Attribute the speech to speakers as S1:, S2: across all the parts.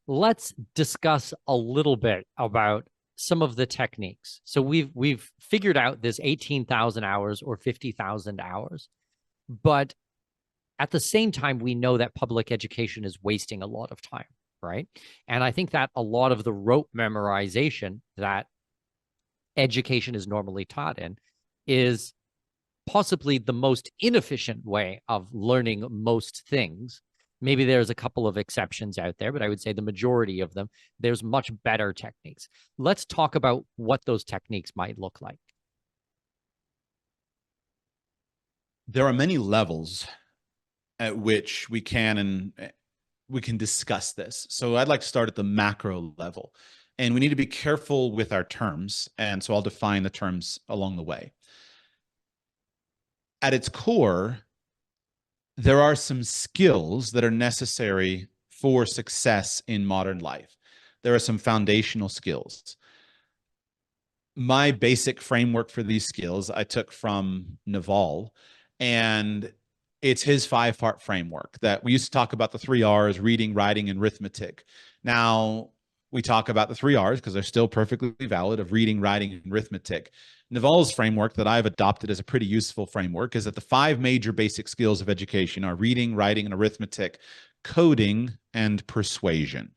S1: Let's discuss a little bit about some of the techniques. So we've figured out this 18,000 hours or 50,000 hours, but at the same time, we know that public education is wasting a lot of time, right? And I think that a lot of the rote memorization that education is normally taught in is possibly the most inefficient way of learning most things. Maybe there's a couple of exceptions out there, but I would say the majority of them, there's much better techniques. Let's talk about what those techniques might look like.
S2: There are many levels at which we can discuss this. So I'd like to start at the macro level. And we need to be careful with our terms. And so I'll define the terms along the way. At its core, there are some skills that are necessary for success in modern life. There are some foundational skills. My basic framework for these skills I took from Naval, and it's his 5-part framework that we used to talk about: the 3 R's: reading, writing, and arithmetic. Now we talk about the 3 R's because they're still perfectly valid, of reading, writing, and arithmetic. Naval's framework that I've adopted as a pretty useful framework is that the 5 major basic skills of education are reading, writing, and arithmetic, coding, and persuasion.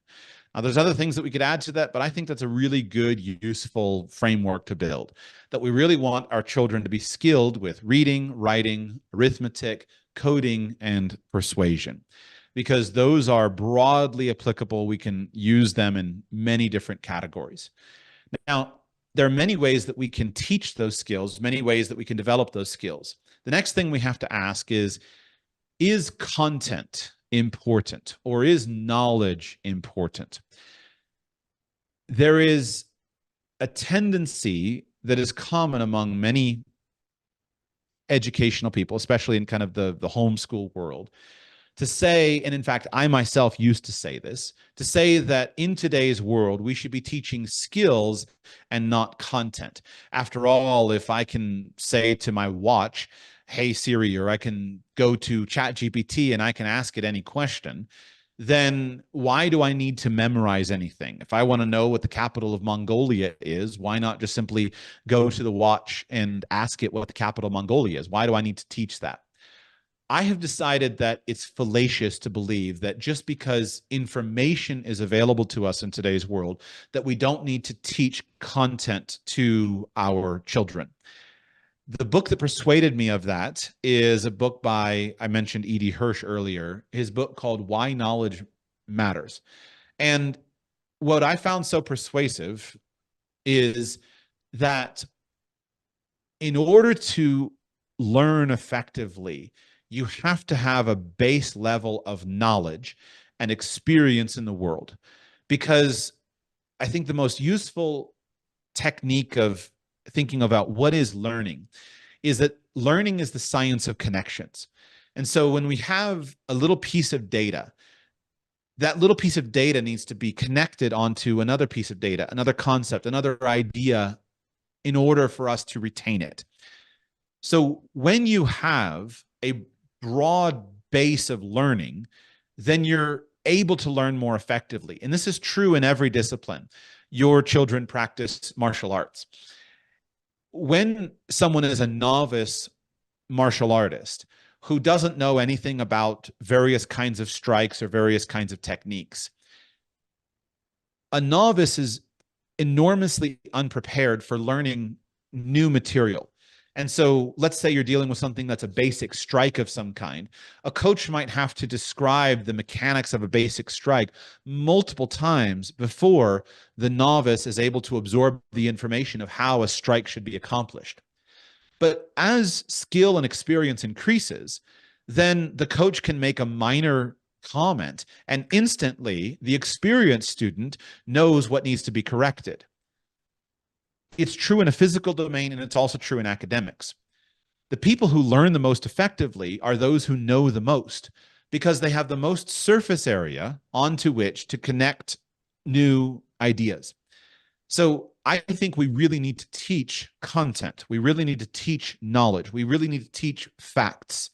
S2: Now, there's other things that we could add to that, but I think that's a really good, useful framework to build. That we really want our children to be skilled with reading, writing, arithmetic, coding, and persuasion, because those are broadly applicable. We can use them in many different categories. Now, there are many ways that we can teach those skills, many ways that we can develop those skills. The next thing we have to ask is content important, or is knowledge important? There is a tendency that is common among many educational people, especially in kind of the homeschool world, to say, and in fact, I myself used to say this, to say that in today's world, we should be teaching skills and not content. After all, if I can say to my watch, "Hey Siri," or I can go to ChatGPT and I can ask it any question, then why do I need to memorize anything? If I want to know what the capital of Mongolia is, why not just simply go to the watch and ask it what the capital of Mongolia is? Why do I need to teach that? I have decided that it's fallacious to believe that just because information is available to us in today's world, that we don't need to teach content to our children. The book that persuaded me of that is a book by, I mentioned E.D. Hirsch earlier, his book called Why Knowledge Matters. And what I found so persuasive is that in order to learn effectively, you have to have a base level of knowledge and experience in the world. Because I think the most useful technique of thinking about what is learning is that learning is the science of connections. And so when we have a little piece of data, that little piece of data needs to be connected onto another piece of data, another concept, another idea, in order for us to retain it. So when you have a broad base of learning, then you're able to learn more effectively. And this is true in every discipline. Your children practice martial arts. When someone is a novice martial artist who doesn't know anything about various kinds of strikes or various kinds of techniques, a novice is enormously unprepared for learning new material. And so let's say you're dealing with something that's a basic strike of some kind. A coach might have to describe the mechanics of a basic strike multiple times before the novice is able to absorb the information of how a strike should be accomplished. But as skill and experience increases, then the coach can make a minor comment, and instantly the experienced student knows what needs to be corrected. It's true in a physical domain, and it's also true in academics. The people who learn the most effectively are those who know the most, because they have the most surface area onto which to connect new ideas. So I think we really need to teach content. We really need to teach knowledge. We really need to teach facts.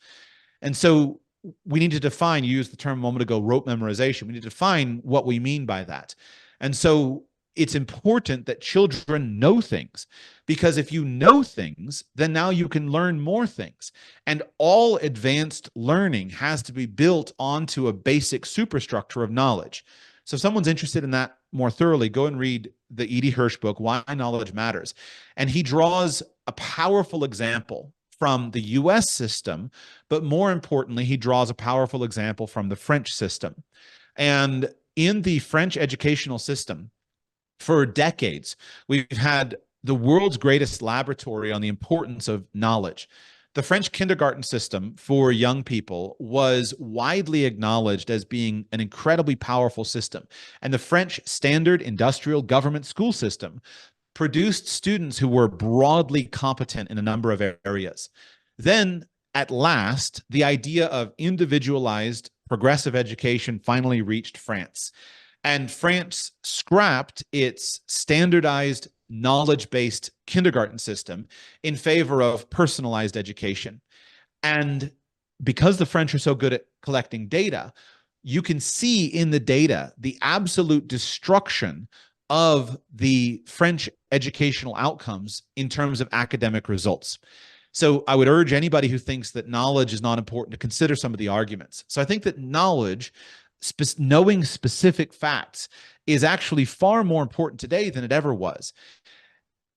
S2: And so we need to define, you used the term a moment ago, rote memorization. We need to define what we mean by that. And so it's important that children know things, because if you know things, then now you can learn more things. And all advanced learning has to be built onto a basic superstructure of knowledge. So if someone's interested in that more thoroughly, go and read the E.D. Hirsch book, Why Knowledge Matters. And he draws a powerful example from the US system, but more importantly, he draws a powerful example from the French system. And in the French educational system, for decades, we've had the world's greatest laboratory on the importance of knowledge. The French kindergarten system for young people was widely acknowledged as being an incredibly powerful system. And the French standard industrial government school system produced students who were broadly competent in a number of areas. Then, at last, the idea of individualized progressive education finally reached France. And France scrapped its standardized knowledge-based kindergarten system in favor of personalized education. And because the French are so good at collecting data, you can see in the data the absolute destruction of the French educational outcomes in terms of academic results. So I would urge anybody who thinks that knowledge is not important to consider some of the arguments. So I think that knowledge, knowing specific facts, is actually far more important today than it ever was.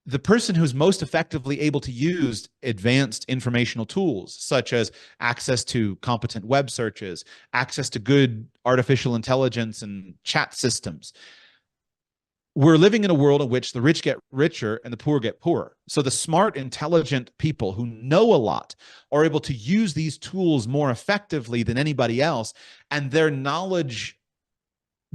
S2: The person who's most effectively able to use advanced informational tools, such as access to competent web searches, access to good artificial intelligence and chat systems, we're living in a world in which the rich get richer and the poor get poorer. So the smart, intelligent people who know a lot are able to use these tools more effectively than anybody else, and their knowledge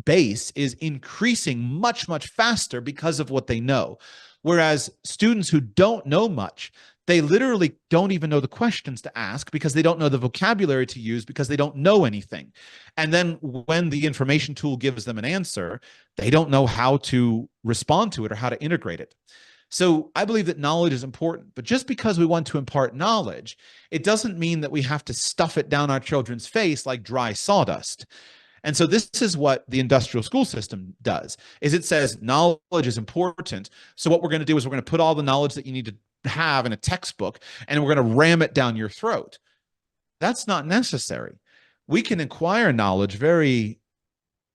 S2: base is increasing much, much faster because of what they know. Whereas students who don't know much, they literally don't even know the questions to ask because they don't know the vocabulary to use because they don't know anything. And then when the information tool gives them an answer, they don't know how to respond to it or how to integrate it. So I believe that knowledge is important, but just because we want to impart knowledge, it doesn't mean that we have to stuff it down our children's face like dry sawdust. And so this is what the industrial school system does, is it says knowledge is important. So what we're going to do is we're going to put all the knowledge that you need to have in a textbook, and we're going to ram it down your throat. That's not necessary. We can acquire knowledge very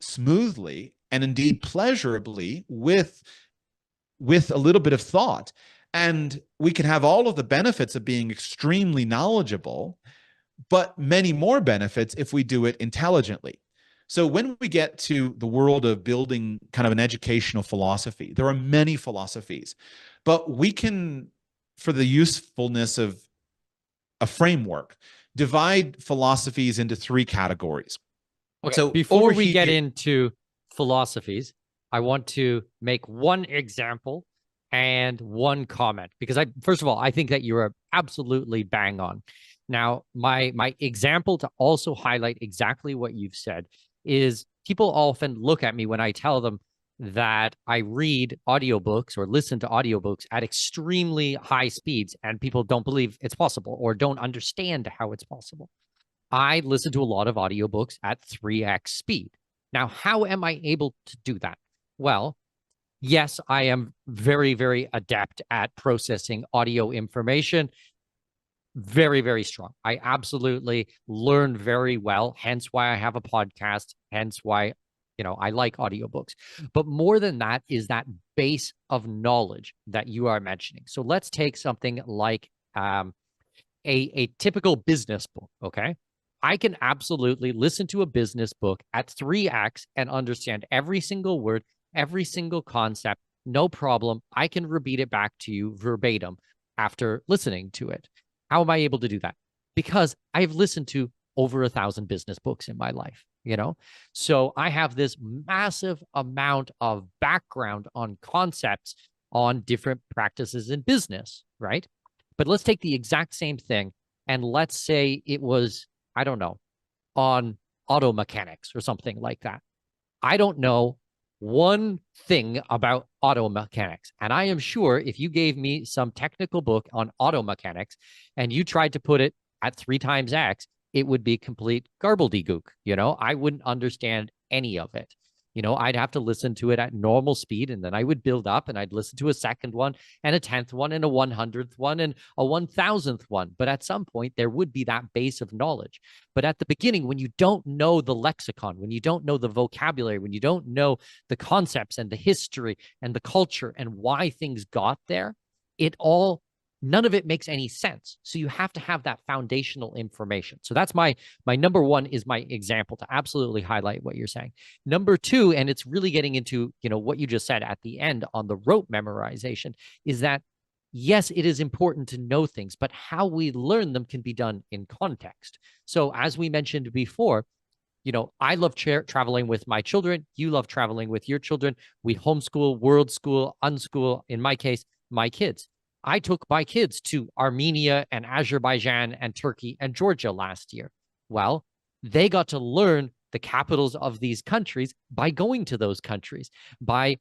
S2: smoothly and indeed pleasurably with a little bit of thought. And we can have all of the benefits of being extremely knowledgeable, but many more benefits if we do it intelligently. So when we get to the world of building kind of an educational philosophy, there are many philosophies, but we can, for the usefulness of a framework, divide philosophies into three categories.
S1: Okay, so before we get into philosophies, I want to make one example and one comment, because first of all, I think that you're absolutely bang on. Now, my example to also highlight exactly what you've said is people often look at me when I tell them that I read audiobooks or listen to audiobooks at extremely high speeds, and people don't believe it's possible or don't understand how it's possible. I listen to a lot of audiobooks at 3x speed. Now, how am I able to do that? Well, yes, I am very, very adept at processing audio information. Very, very strong. I absolutely learn very well, hence why I have a podcast, hence why, I like audiobooks. But more than that is that base of knowledge that you are mentioning. So let's take something like a typical business book, okay? I can absolutely listen to a business book at 3x and understand every single word, every single concept, no problem. I can repeat it back to you verbatim after listening to it. How am I able to do that? Because I've listened to over 1,000 business books in my life, So I have this massive amount of background on concepts on different practices in business, right? But let's take the exact same thing and let's say it was, I don't know, on auto mechanics or something like that. I don't know one thing about auto mechanics. And I am sure if you gave me some technical book on auto mechanics and you tried to put it at 3 times X, it would be complete garbledygook. I wouldn't understand any of it. I'd have to listen to it at normal speed, and then I would build up and I'd listen to a second one and a 10th one and a 100th one and a 1000th one. But at some point, there would be that base of knowledge. But at the beginning, when you don't know the lexicon, when you don't know the vocabulary, when you don't know the concepts and the history and the culture and why things got there, none of it makes any sense. So you have to have that foundational information. So that's my number one, is my example to absolutely highlight what you're saying. Number two, and it's really getting into, what you just said at the end on the rote memorization, is that yes, it is important to know things, but how we learn them can be done in context. So as we mentioned before, I love traveling with my children. You love traveling with your children. We homeschool, world school, unschool, in my case, my kids. I took my kids to Armenia and Azerbaijan and Turkey and Georgia last year. Well, they got to learn the capitals of these countries by going to those countries, by,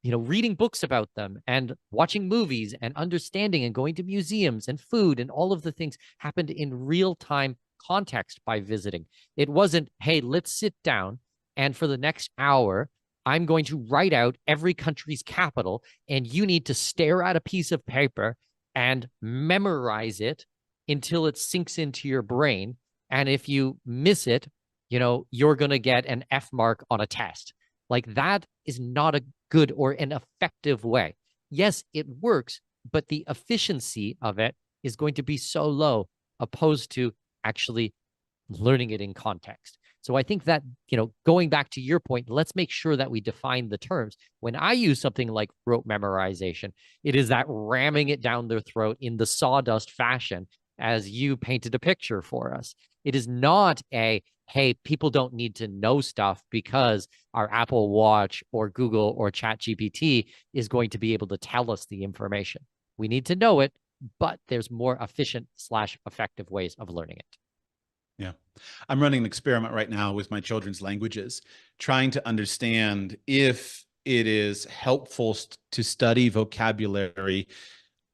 S1: reading books about them and watching movies and understanding and going to museums and food, and all of the things happened in real time context by visiting. It wasn't, hey, let's sit down and for the next hour, I'm going to write out every country's capital, and you need to stare at a piece of paper and memorize it until it sinks into your brain. And if you miss it, you're going to get an F mark on a test. Like, that is not a good or an effective way. Yes, it works, but the efficiency of it is going to be so low opposed to actually learning it in context. So I think that, going back to your point, let's make sure that we define the terms. When I use something like rote memorization, it is that ramming it down their throat in the sawdust fashion, as you painted a picture for us. It is not hey, people don't need to know stuff because our Apple Watch or Google or ChatGPT is going to be able to tell us the information. We need to know it, but there's more efficient/effective ways of learning it.
S2: Yeah. I'm running an experiment right now with my children's languages, trying to understand if it is helpful to study vocabulary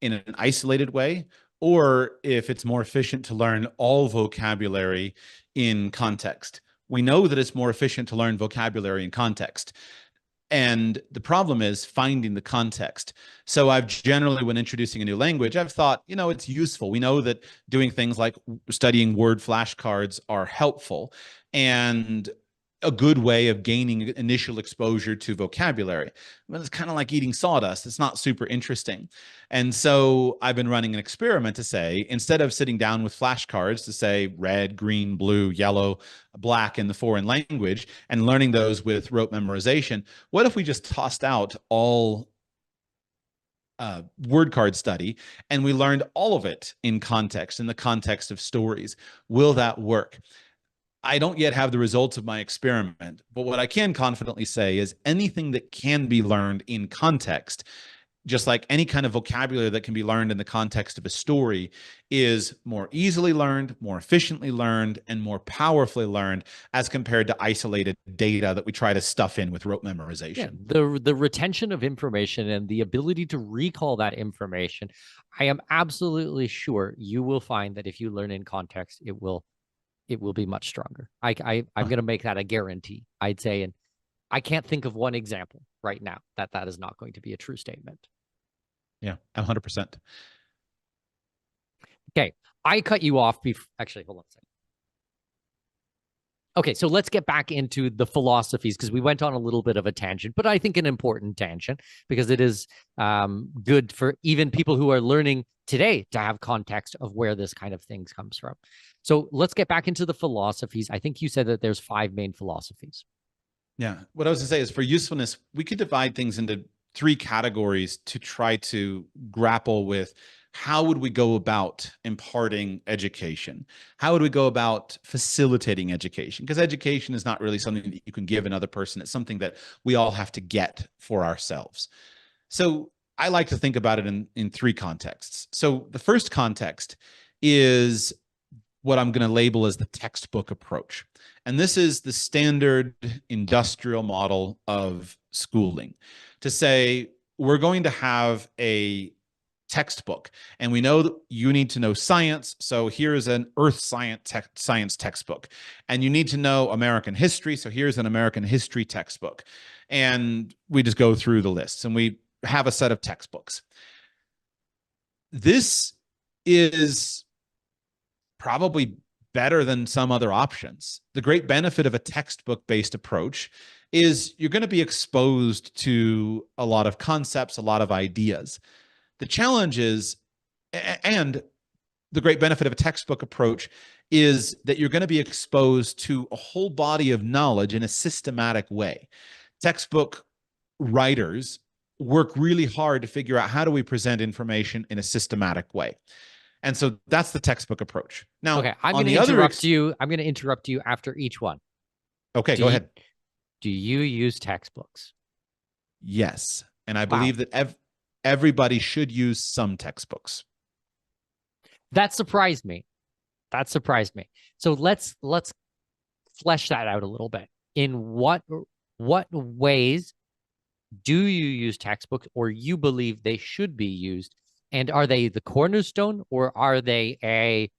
S2: in an isolated way, or if it's more efficient to learn all vocabulary in context. We know that it's more efficient to learn vocabulary in context. And the problem is finding the context. So I've generally, when introducing a new language, I've thought, it's useful. We know that doing things like studying word flashcards are helpful and a good way of gaining initial exposure to vocabulary. But it's kind of like eating sawdust. It's not super interesting. And so I've been running an experiment to say, instead of sitting down with flashcards to say red, green, blue, yellow, black in the foreign language and learning those with rote memorization, what if we just tossed out all word card study and we learned all of it in context, in the context of stories? Will that work? I don't yet have the results of my experiment, but what I can confidently say is anything that can be learned in context, just like any kind of vocabulary that can be learned in the context of a story, is more easily learned, more efficiently learned, and more powerfully learned as compared to isolated data that we try to stuff in with rote memorization.
S1: Yeah, the retention of information and the ability to recall that information, I am absolutely sure you will find that if you learn in context, it will be much stronger. I'm going to make that a guarantee, I'd say. And I can't think of one example right now that is not going to be a true statement.
S2: Yeah, 100%.
S1: Okay, I cut you off. Actually, hold on a second. Okay, so let's get back into the philosophies, because we went on a little bit of a tangent, but I think an important tangent, because it is good for even people who are learning today to have context of where this kind of things comes from. So let's get back into the philosophies. I think you said that there's 5 main philosophies.
S2: Yeah. What I was going to say is, for usefulness, we could divide things into 3 categories to try to grapple with how would we go about imparting education? How would we go about facilitating education? Because education is not really something that you can give another person. It's something that we all have to get for ourselves. So I like to think about it in 3 contexts. So the first context is what I'm going to label as the textbook approach. And this is the standard industrial model of schooling, to say we're going to have a textbook, and we know that you need to know science, so here's an earth science textbook, and you need to know American history, so here's an American history textbook, and we just go through the lists and we have a set of textbooks. This is probably better than some other options. The great benefit of a textbook-based approach is you're going to be exposed to a lot of concepts, a lot of ideas. The challenge is, and the great benefit of a textbook approach is that you're going to be exposed to a whole body of knowledge in a systematic way. Textbook writers work really hard to figure out how do we present information in a systematic way. And so that's the textbook approach. Now,
S1: okay, I'm going to interrupt you. I'm going to interrupt you after each one.
S2: Okay, go ahead.
S1: Do you use textbooks?
S2: Yes. And I believe that everybody should use some textbooks.
S1: That surprised me. So let's flesh that out a little bit. In what ways do you use textbooks, or you believe they should be used? And are they the cornerstone, or are they a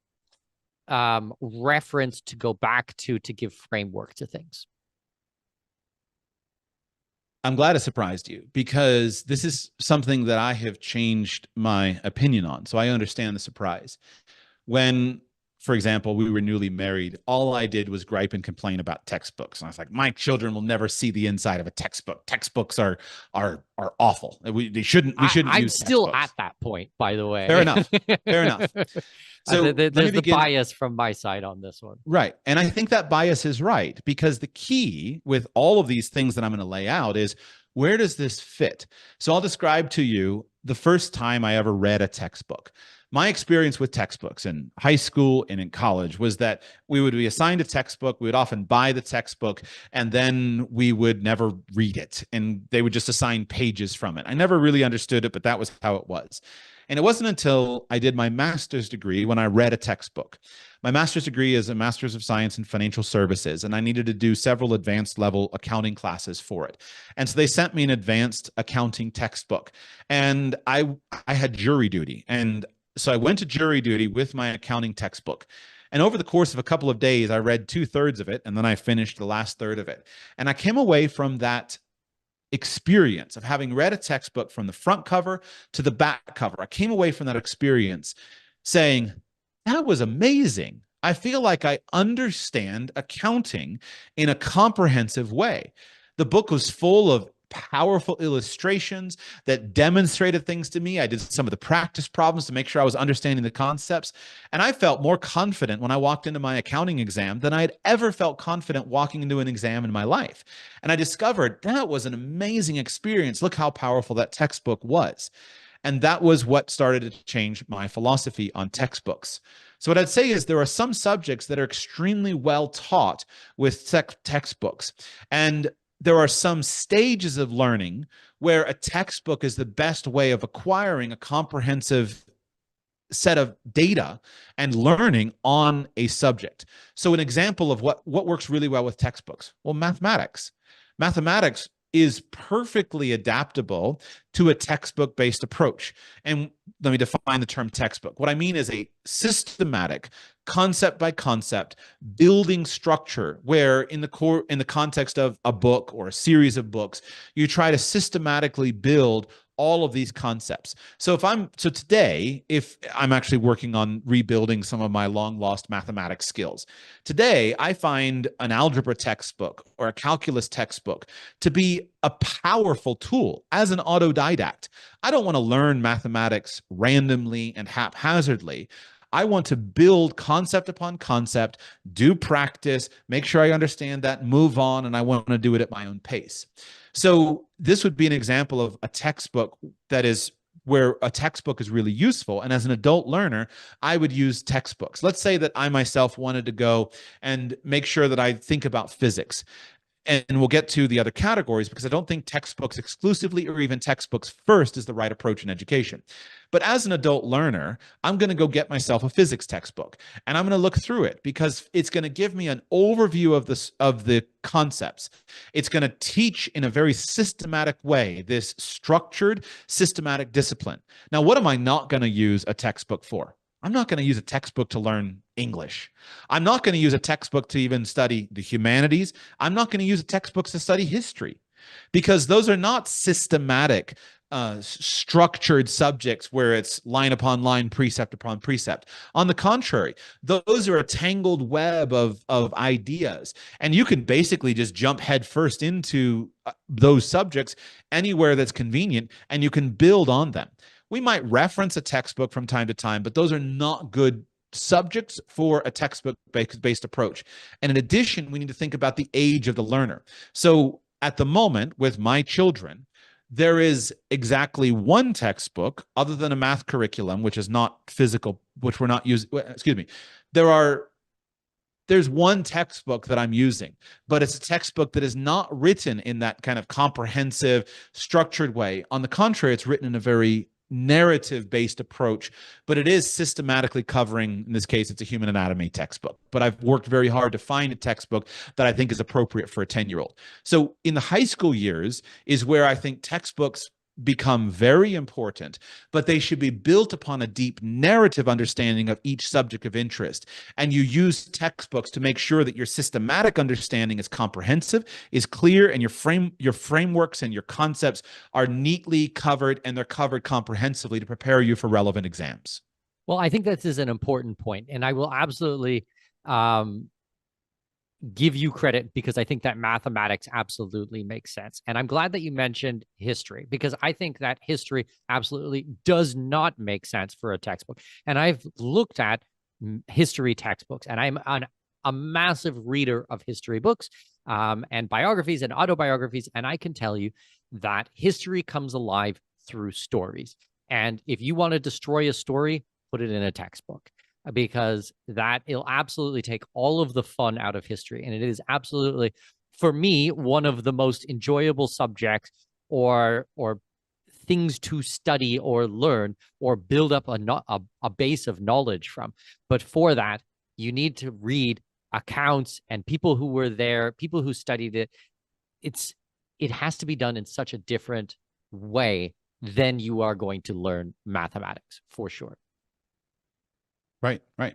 S1: reference to go back to give framework to things?
S2: I'm glad it surprised you, because this is something that I have changed my opinion on. So I understand the surprise. When, for example, we were newly married, all I did was gripe and complain about textbooks. And I was like, my children will never see the inside of a textbook. Textbooks are awful. We shouldn't use textbooks.
S1: I'm still at that point, by the way.
S2: Fair enough. Fair enough. So
S1: there's the bias from my side on this one.
S2: Right. And I think that bias is right, because the key with all of these things that I'm going to lay out is, where does this fit? So I'll describe to you the first time I ever read a textbook. My experience with textbooks in high school and in college was that we would be assigned a textbook. We would often buy the textbook, and then we would never read it, and they would just assign pages from it. I never really understood it, but that was how it was. And it wasn't until I did my master's degree when I read a textbook. My master's degree is a Master's of Science in Financial Services, and I needed to do several advanced level accounting classes for it. And so they sent me an advanced accounting textbook, and I had jury duty. And so I went to jury duty with my accounting textbook. And over the course of a couple of days, I read 2/3 of it, and then I finished the last third of it. And I came away from that experience of having read a textbook from the front cover to the back cover. I came away from that experience saying, that was amazing. I feel like I understand accounting in a comprehensive way. The book was full of powerful illustrations that demonstrated things to me. I did some of the practice problems to make sure I was understanding the concepts. And I felt more confident when I walked into my accounting exam than I had ever felt confident walking into an exam in my life. And I discovered that was an amazing experience. Look how powerful that textbook was. And that was what started to change my philosophy on textbooks. So what I'd say is there are some subjects that are extremely well taught with textbooks. And there are some stages of learning where a textbook is the best way of acquiring a comprehensive set of data and learning on a subject. So an example of what works really well with textbooks, well, mathematics. Mathematics is perfectly adaptable to a textbook-based approach. And let me define the term textbook. What I mean is a systematic, concept by concept, building structure where in the context of a book or a series of books, you try to systematically build all of these concepts. So today, if I'm actually working on rebuilding some of my long lost mathematics skills, today I find an algebra textbook or a calculus textbook to be a powerful tool as an autodidact. I don't want to learn mathematics randomly and haphazardly. I want to build concept upon concept, do practice, make sure I understand that, move on, and I want to do it at my own pace. So this would be an example of a textbook that is where a textbook is really useful. And as an adult learner, I would use textbooks. Let's say that I myself wanted to go and make sure that I think about physics. and we'll get to the other categories, because I don't think textbooks exclusively or even textbooks first is the right approach in education. But as an adult learner, I'm going to go get myself a physics textbook, and I'm going to look through it, because it's going to give me an overview of the concepts. It's going to teach in a very systematic way this structured, systematic discipline. Now, what am I not going to use a textbook for? I'm not going to use a textbook to learn English. I'm not going to use a textbook to even study the humanities. I'm not going to use a textbook to study history, because those are not systematic, structured subjects where it's line upon line, precept upon precept. On the contrary, those are a tangled web of ideas, and you can basically just jump headfirst into those subjects anywhere that's convenient, and you can build on them. We might reference a textbook from time to time, but those are not good subjects for a textbook-based approach. And in addition, we need to think about the age of the learner. So at the moment, with my children, there is exactly one textbook other than a math curriculum, which is not physical, which we're not using. Excuse me. There's one textbook that I'm using, but it's a textbook that is not written in that kind of comprehensive, structured way. On the contrary, it's written in a very narrative-based approach, but it is systematically covering, in this case, it's a human anatomy textbook. But I've worked very hard to find a textbook that I think is appropriate for a 10-year-old. So in the high school years is where I think textbooks become very important, but they should be built upon a deep narrative understanding of each subject of interest. And you use textbooks to make sure that your systematic understanding is comprehensive, is clear, and your frameworks and your concepts are neatly covered, and they're covered comprehensively to prepare you for relevant exams.
S1: Well, I think this is an important point, and I will absolutely give you credit, because I think that mathematics absolutely makes sense. And I'm glad that you mentioned history, because I think that history absolutely does not make sense for a textbook. And I've looked at history textbooks, and I'm a massive reader of history books and biographies and autobiographies. And I can tell you that history comes alive through stories. And if you want to destroy a story, put it in a textbook, because that it'll absolutely take all of the fun out of history. And it is absolutely, for me, one of the most enjoyable subjects or things to study or learn or build up a base of knowledge from. But for that, you need to read accounts and people who were there, people who studied it. It has to be done in such a different way than you are going to learn mathematics, for sure.
S2: Right, right.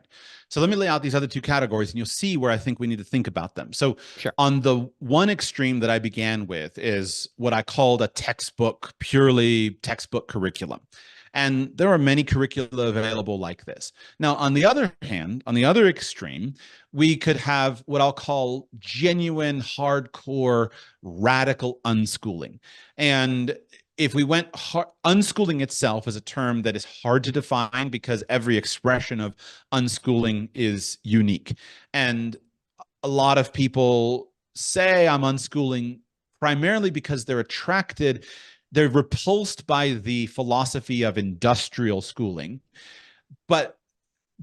S2: So let me lay out these other two categories, and you'll see where I think we need to think about them. So
S1: Sure.
S2: On the one extreme that I began with is what I called a textbook, purely textbook curriculum. And there are many curricula available like this. Now, on the other hand, on the other extreme, we could have what I'll call genuine, hardcore, radical unschooling. And if we went unschooling itself is a term that is hard to define, because every expression of unschooling is unique. And a lot of people say I'm unschooling primarily because they're repulsed by the philosophy of industrial schooling, but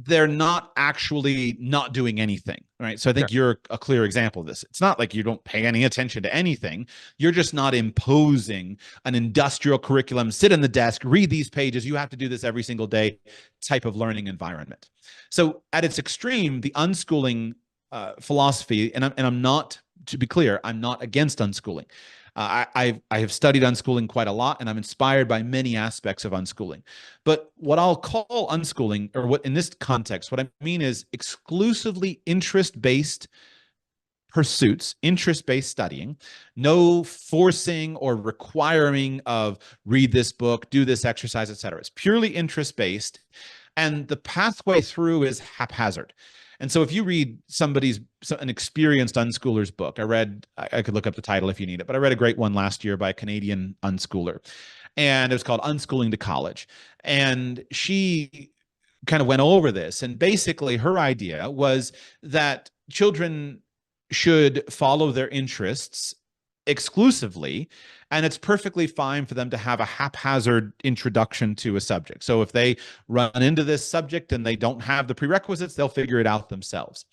S2: they're not actually not doing anything, right? So I think you're a clear example of this. It's not like you don't pay any attention to anything. You're just not imposing an industrial curriculum, sit in the desk, read these pages, you have to do this every single day type of learning environment. So at its extreme, the unschooling philosophy, and I'm not, to be clear, I'm not against unschooling. I have studied unschooling quite a lot, and I'm inspired by many aspects of unschooling. But what I'll call unschooling, or what in this context, what I mean is exclusively interest-based pursuits, interest-based studying, no forcing or requiring of read this book, do this exercise, etc. It's purely interest-based, and the pathway through is haphazard. And so if you read an experienced unschooler's book, I could look up the title if you need it, but I read a great one last year by a Canadian unschooler, and it was called Unschooling to College. And she kind of went over this, and basically her idea was that children should follow their interests exclusively, and it's perfectly fine for them to have a haphazard introduction to a subject. So if they run into this subject and they don't have the prerequisites, they'll figure it out themselves.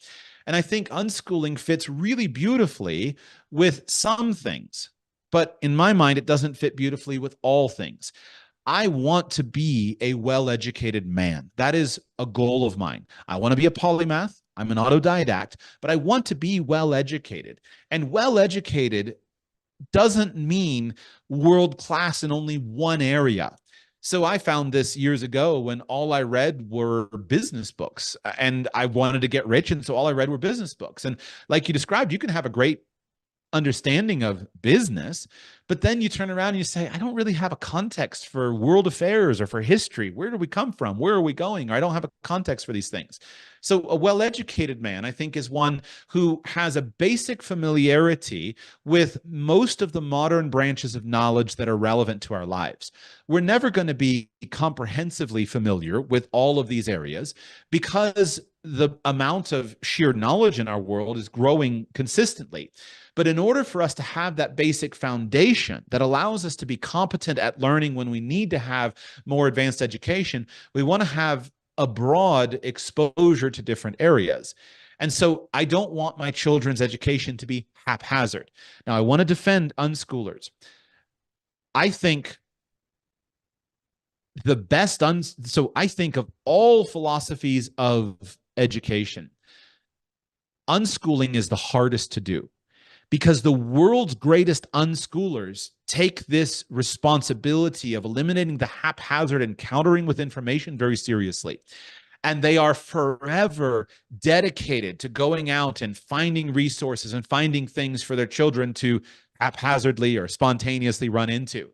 S2: And I think unschooling fits really beautifully with some things, but in my mind, it doesn't fit beautifully with all things. I want to be a well-educated man. That is a goal of mine. I want to be a polymath. I'm an autodidact, but I want to be well-educated. And well-educated doesn't mean world class in only one area. So I found this years ago when all I read were business books and I wanted to get rich. And so all I read were business books. And like you described, you can have a great understanding of business, but then you turn around and you say, I don't really have a context for world affairs or for history. Where do we come from? Where are we going? Or I don't have a context for these things. So a well-educated man, I think, is one who has a basic familiarity with most of the modern branches of knowledge that are relevant to our lives. We're never going to be comprehensively familiar with all of these areas because the amount of sheer knowledge in our world is growing consistently. But in order for us to have that basic foundation that allows us to be competent at learning when we need to have more advanced education, we want to have a broad exposure to different areas. And so I don't want my children's education to be haphazard. Now, I want to defend unschoolers. I think the best, so I think of all philosophies of education, unschooling is the hardest to do, because the world's greatest unschoolers take this responsibility of eliminating the haphazard encountering with information very seriously. And they are forever dedicated to going out and finding resources and finding things for their children to haphazardly or spontaneously run into,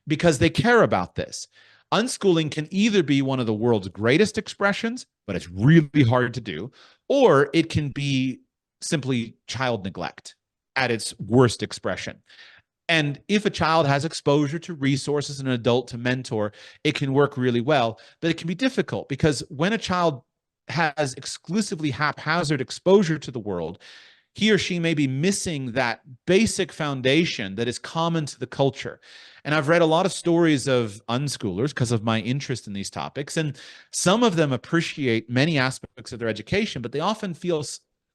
S2: because they care about this. Unschooling can either be one of the world's greatest expressions, but it's really hard to do, or it can be simply child neglect at its worst expression. And if a child has exposure to resources and an adult to mentor, it can work really well, but it can be difficult because when a child has exclusively haphazard exposure to the world, he or she may be missing that basic foundation that is common to the culture. And I've read a lot of stories of unschoolers because of my interest in these topics. And some of them appreciate many aspects of their education, but they often feel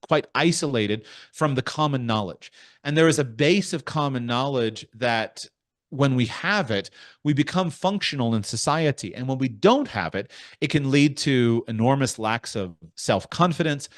S2: quite isolated from the common knowledge. And there is a base of common knowledge that when we have it, we become functional in society. And when we don't have it, it can lead to enormous lacks of self-confidence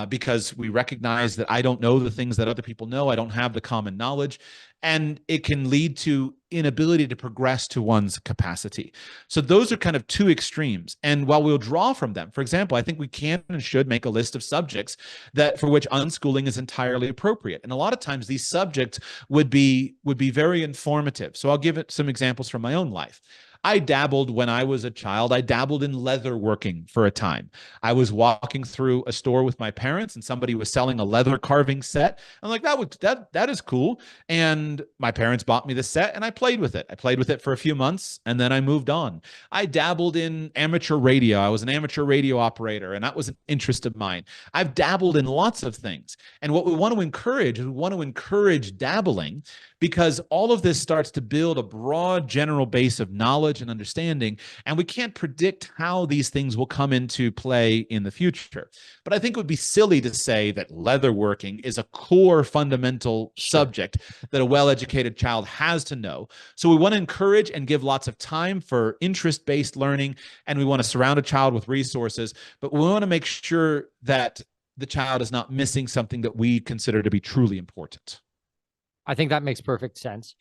S2: because we recognize that I don't know the things that other people know. I don't have the common knowledge. And it can lead to inability to progress to one's capacity. So those are kind of two extremes. And while we'll draw from them, for example, I think we can and should make a list of subjects that for which unschooling is entirely appropriate. And a lot of times these subjects would be very informative. So I'll give it some examples from my own life. I dabbled when I was a child. I dabbled in leather working for a time. I was walking through a store with my parents and somebody was selling a leather carving set. I'm like, that is cool. And my parents bought me the set and I played with it. I played with it for a few months and then I moved on. I dabbled in amateur radio. I was an amateur radio operator and that was an interest of mine. I've dabbled in lots of things. And what we want to encourage is we want to encourage dabbling, because all of this starts to build a broad general base of knowledge and understanding, and we can't predict how these things will come into play in the future. But I think it would be silly to say that leatherworking is a core fundamental subject that a well-educated child has to know. So we want to encourage and give lots of time for interest-based learning, and we want to surround a child with resources, but we want to make sure that the child is not missing something that we consider to be truly important.
S1: I think that makes perfect sense.